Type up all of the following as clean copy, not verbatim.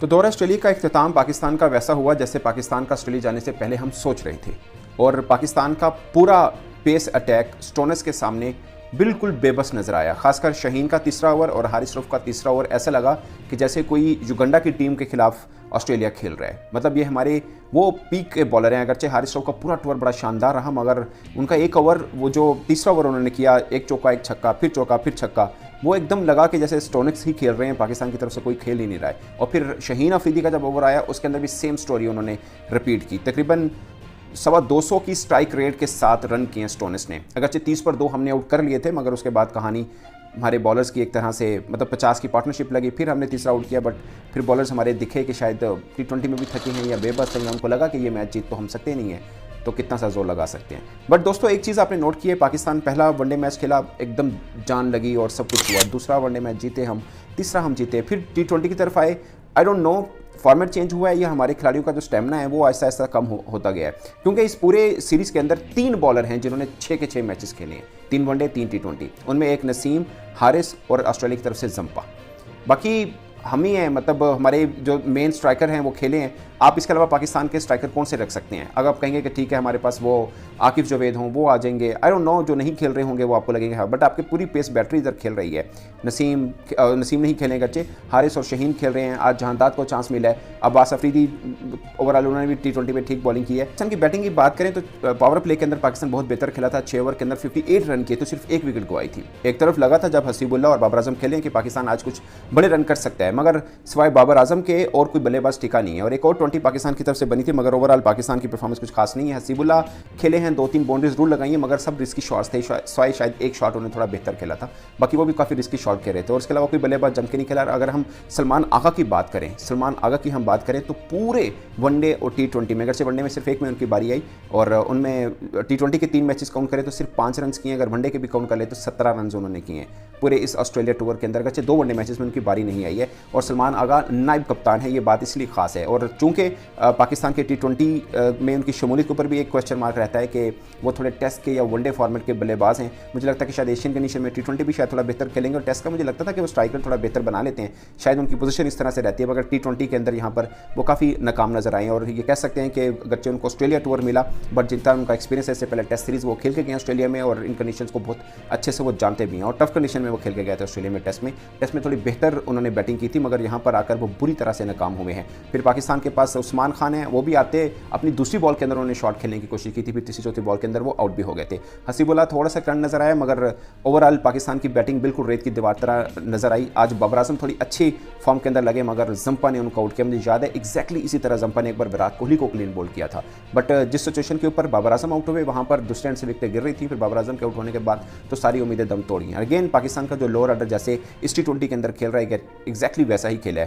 तो दौरा ऑस्ट्रेलिया का इख्तिताम पाकिस्तान का वैसा हुआ जैसे पाकिस्तान का ऑस्ट्रेलिया जाने से पहले हम सोच रहे थे, और पाकिस्तान का पूरा पेस अटैक स्टोनस के सामने बिल्कुल बेबस नजर आया। खासकर शहीन का तीसरा ओवर और हारिस रऊफ का तीसरा ओवर ऐसा लगा कि जैसे कोई युगांडा की टीम के खिलाफ ऑस्ट्रेलिया खेल रहा है। मतलब ये हमारे वो पीक के बॉलर हैं। अगरचे हारिस रऊफ का पूरा टूर बड़ा शानदार रहा, मगर उनका एक ओवर, वो जो तीसरा ओवर उन्होंने किया, एक चौका एक छक्का, फिर चौका फिर छक्का, वो एकदम लगा कि जैसे स्टोनिक्स ही खेल रहे हैं, पाकिस्तान की तरफ से कोई खेल ही नहीं रहा है। और फिर शहीन अफरीदी का जब ओवर आया उसके अंदर भी सेम स्टोरी उन्होंने रिपीट की। तकरीबन 250 की स्ट्राइक रेट के साथ रन किए स्टोनिस ने। अगरचे 30 पर 2 हमने आउट कर लिए थे, मगर उसके बाद कहानी हमारे बॉलर्स की एक तरह से, मतलब 50 की पार्टनरशिप लगी, फिर हमने तीसरा आउट किया। बट फिर बॉलर्स हमारे दिखे कि शायद T20 में भी थके हैं या बेबस हैं, या उनको लगा कि ये मैच जीत तो हम सकते नहीं है, तो कितना सा जोर लगा सकते हैं। बट दोस्तों एक चीज़ आपने नोट की है, पाकिस्तान पहला वनडे मैच खेला, एकदम जान लगी और सब कुछ हुआ। दूसरा वनडे मैच जीते हम, तीसरा हम जीते, फिर T20 की तरफ आए। I don't know format change हुआ है या हमारे खिलाड़ियों का जो स्टेमिना है वो आहिस्ता आहिस्ता कम होता गया है, क्योंकि इस पूरे सीरीज़ के अंदर 3 बॉलर हैं जिन्होंने 6 के 6 मैचेस खेले हैं, 3 वनडे 3 T20। उनमें एक नसीम, हारिस और ऑस्ट्रेलिया की तरफ से जंपा। बाकी हम ही हैं, मतलब हमारे जो मेन स्ट्राइकर हैं वो खेले हैं। आप इसके अलावा पाकिस्तान के स्ट्राइकर कौन से रख सकते हैं? अगर आप कहेंगे कि ठीक है हमारे पास वो आकिफ जवेद हों, वो आ जाएंगे, आई डोंट नो, जो नहीं खेल रहे होंगे वो आपको लगेंगे हाँ, बट आपकी पूरी पेस बैटरी इधर खेल रही है। नसीम नहीं खेलेंगे अच्छे, हारिस और शहीन खेल रहे हैं। आज जहांदाद को चांस मिला है, अब्बास अफरीदी ओवरऑल उन्होंने भी T20 में ठीक बॉलिंग की है। पाकिस्तान की बैटिंग की बात करें तो पावर प्ले के अंदर पाकिस्तान बहुत बेहतर खेला था। 6 ओवर के अंदर 58 रन किए तो सिर्फ 1 विकेट गवाई थी। एक तरफ लगा था जब हसीबुल्ला और बाबर आजम खेले कि पाकिस्तान आज कुछ बड़े रन कर सकता है, मगर सिवाय बाबर आजम के और कोई बल्लेबाज टिका नहीं है। और एक और 20 पाकिस्तान की तरफ से बनी थी, मगर ओवरऑल पाकिस्तान की परफॉर्मेंस कुछ खास नहीं है। हसीबुल्ला खेले हैं, 2-3 बाउंड्रीज जरूर लगाई है, मगर सब रिस्की शॉट्स थे। शायद एक शॉट उन्होंने थोड़ा बेहतर खेला था, बाकी वो भी काफ़ी रिस्की शॉट खेल रहे थे। और इसके अलावा कोई बल्लेबाज जम के नहीं खेला। अगर हम सलमान आगा की बात करें, तो पूरे वनडे और T20 में, अगर से वनडे में सिर्फ एक में उनकी बारी आई और उनमें T20 के 3 मैचेस काउंट करें तो सिर्फ 5 रन किए। अगर वनडे के भी काउंट कर ले तो 17 रन उन्होंने किए हैं पूरे इस ऑस्ट्रेलिया टूर के अंदर। अगर 2 वनडे मैचेस में उनकी बारी नहीं आई है, और सलमान आगा नायब कप्तान है, ये बात इसलिए खास है। और चूंकि पाकिस्तान के T20 में उनकी शमूलियत के ऊपर भी एक क्वेश्चन मार्क रहता है कि वो थोड़े टेस्ट के या वनडे फॉर्मेट के बल्लेबाज हैं। मुझे लगता है कि शायद एशियन कंडीशन में T20 भी शायद थोड़ा बेहतर खेलेंगे, और टेस्ट का मुझे लगता था कि वो स्ट्राइकर थोड़ा बेहतर बना लेते हैं, शायद उनकी पोजीशन इस तरह से रहती है। मगर T20 के अंदर यहाँ पर वो काफ़ी नाकाम नजर आए, और ये कह सकते हैं कि अगरचे उनको ऑस्ट्रेलिया टूर मिला, बट जितना उनका एक्सपीरियंस है, इससे पहले टेस्ट सीरीज़ वो खेल के गए ऑस्ट्रेलिया में, और इन कंडीशंस को बहुत अच्छे से वो जानते भी हैं। और टफ कंडीशन में वो खेल के गए थे ऑस्ट्रेलिया में। टेस्ट में थोड़ी बेहतर उन्होंने बैटिंग की थी, मगर यहाँ पर आकर वो बुरी तरह से नाकाम हुए हैं। फिर पाकिस्तान के पास उस्मान खान है, वो भी आते अपनी दूसरी बॉल के अंदर उन्होंने शॉट खेलने की कोशिश की थी, फिर तीसरी चौथी बॉल के अंदर वो आउट भी हो गए थे। हसीबुल्ला थोड़ा सा करंट नजर आया, मगर ओवरऑल पाकिस्तान की बैटिंग बिल्कुल रेत की दीवार तरह नजर आई। आज बाबर आजम थोड़ी अच्छी फॉर्म के अंदर लगे, मगर जंपा ने उनको आउट किया। मुझे याद है एग्जैक्टली इसी तरह जंपा ने एक बार विराट कोहली को क्लीन बोल्ड किया था, बट जिस सिचुएशन के ऊपर बाबर आजम आउट हुए वहाँ पर दूसरे एंड से विकेटें गिर रही थी। फिर बाबर आजम के आउट होने के बाद तो सारी उम्मीदें दम तोड़ी। अगेन पाकिस्तान का जो लोअर ऑर्डर जैसे इस T20 के अंदर खेल रहा है, एग्जैक्टली वैसा ही खेला है।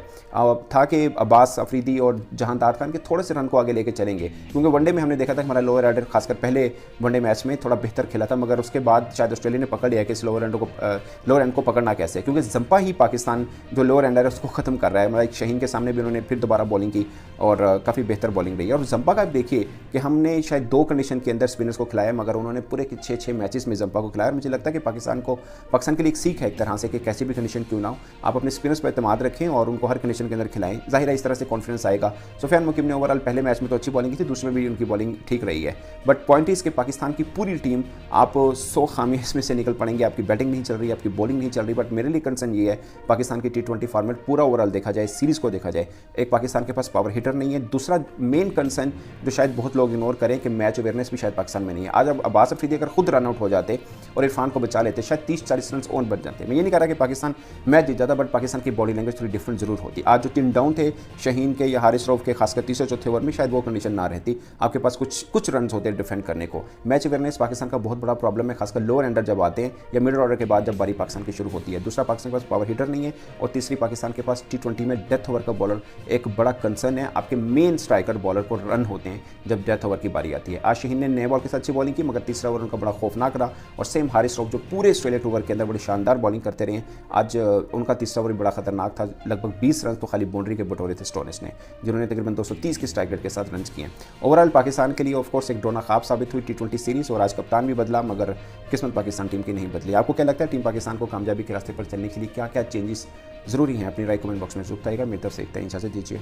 था कि अब्बास अफरीदी और जहांदाद खान के थोड़े से रन को आगे लेके चलेंगे, क्योंकि वनडे में हमने देखा था हमारा लोअर ऑर्डर खासकर पहले वनडे मैच में थोड़ा बेहतर खेला था, मगर उसके बाद शायद ऑस्ट्रेलिया ने पकड़ लिया कि इस लोअर एंड को पकड़ना कैसे है, क्योंकि जंपा ही पाकिस्तान जो लोअर एंड है उसको खत्म कर रहा है। मतलब शहीन के सामने भी उन्होंने फिर दोबारा बॉलिंग की और काफ़ी बेहतर बॉलिंग रही है। और जंपा का देखिए कि हमने शायद 2 कंडीशन के अंदर स्पिनर्स को खिलाया, मगर उन्होंने पूरे 6 मैचेस में जंपा को खिलाया। मुझे लगता है कि पाकिस्तान के लिए एक सीख है एक तरह से कि कैसी भी कंडीशन क्यों ना हो, आप अपने स्पिनर्स पर एतमाद रखें और उनको हर कंडीशन के अंदर खिलाएं। जाहिर है इस तरह से कॉन्फिडेंस आएगा। सुफियान मुकीम ने ओवरऑल पहले मैच में तो अच्छी बॉलिंग की थी, दूसरे में भी उनकी बॉलिंग ठीक रही है, बट पॉइंट इस कि पाकिस्तान की पूरी टीम, आप 100 खामियां इसमें से निकल पड़ेंगे। आपकी बैटिंग नहीं चल रही, आपकी बॉलिंग नहीं चल रही, बट मेरे लिए कंसर्न ये है पाकिस्तान की T20 फॉर्मेट पूरा ओवरऑल देखा जाए, सीरीज़ को देखा जाए, एक पाकिस्तान के पास पावर हिटर नहीं है। दूसरा मेन कंसर्न जो शायद बहुत लोग इग्नोर करें कि मैच अवेयरनेस भी शायद पाकिस्तान में नहीं है। आज अब अब्बास अफरीदी अगर खुद रन आउट हो जाते और इरफान को बचा लेते, शायद 30-40 रन ऑन बच जाते। मैं ये नहीं कह रहा कि पाकिस्तान मैच जीत जाता, बट पाकिस्तान की बॉडी लैंग्वेज थोड़ी डिफरेंट जरूर होती। आज जो 3 डाउन थे शहीन के या हारिस रऊफ के, खासकर तीसरे चौथे ओवर में, शायद वो कंडीशन ना रहती, आपके पास कुछ रन होते डिफेंड करने को। मैच अवेयरनेस पाकिस्तान का बहुत बड़ा प्रॉब्लम है, खासकर लोअर एंडर जब आते हैं या मिडिल ऑर्डर के बाद जब बारी पाकिस्तान की शुरू होती है। दूसरा, पाकिस्तान के पास पावर हिटर नहीं है, और तीसरी, पाकिस्तान के पास T20 में डेथ ओवर का बॉलर एक बड़ा कंसर्न है। आपके मेन स्ट्राइकर बॉलर को रन होते हैं जब डेथ ओवर की बारी आती है। आज शहीन ने नए बॉल के साथ अच्छी बॉलिंग की, मगर तीसरा ओवर उनका बड़ा खौफनाक रहा। और सेम हारिस रऊफ जो पूरे ऑस्ट्रेलिया टूर के अंदर बड़ी शानदार बॉलिंग करते रहे, आज उनका तीसरा ओवर बड़ा खतरनाक था। था। लगभग 20 रन तो खाली बाउंड्री के बटोरे थे स्टोनिस ने, जिन्होंने तकरीबन 230 की स्ट्राइक रेट के साथ रन किए। ओवरऑल पाकिस्तान के लिए ऑफ कोर्स एक डोना ख्वाब साबित हुई T20 सीरीज़, और आज कप्तान भी बदला, मगर किस्मत पाकिस्तान टीम की नहीं बदली। आपको क्या लगता है, टीम पाकिस्तान को कामयाबी के रास्ते पर चलने के लिए क्या क्या चेंजेस ज़रूरी हैं? अपनी राय कमेंट बॉक्स में जरूर बताइएगा। मेरी तरफ से इतना ही, इजाज़त दीजिए।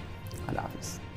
अल्लाह हाफ़िज़।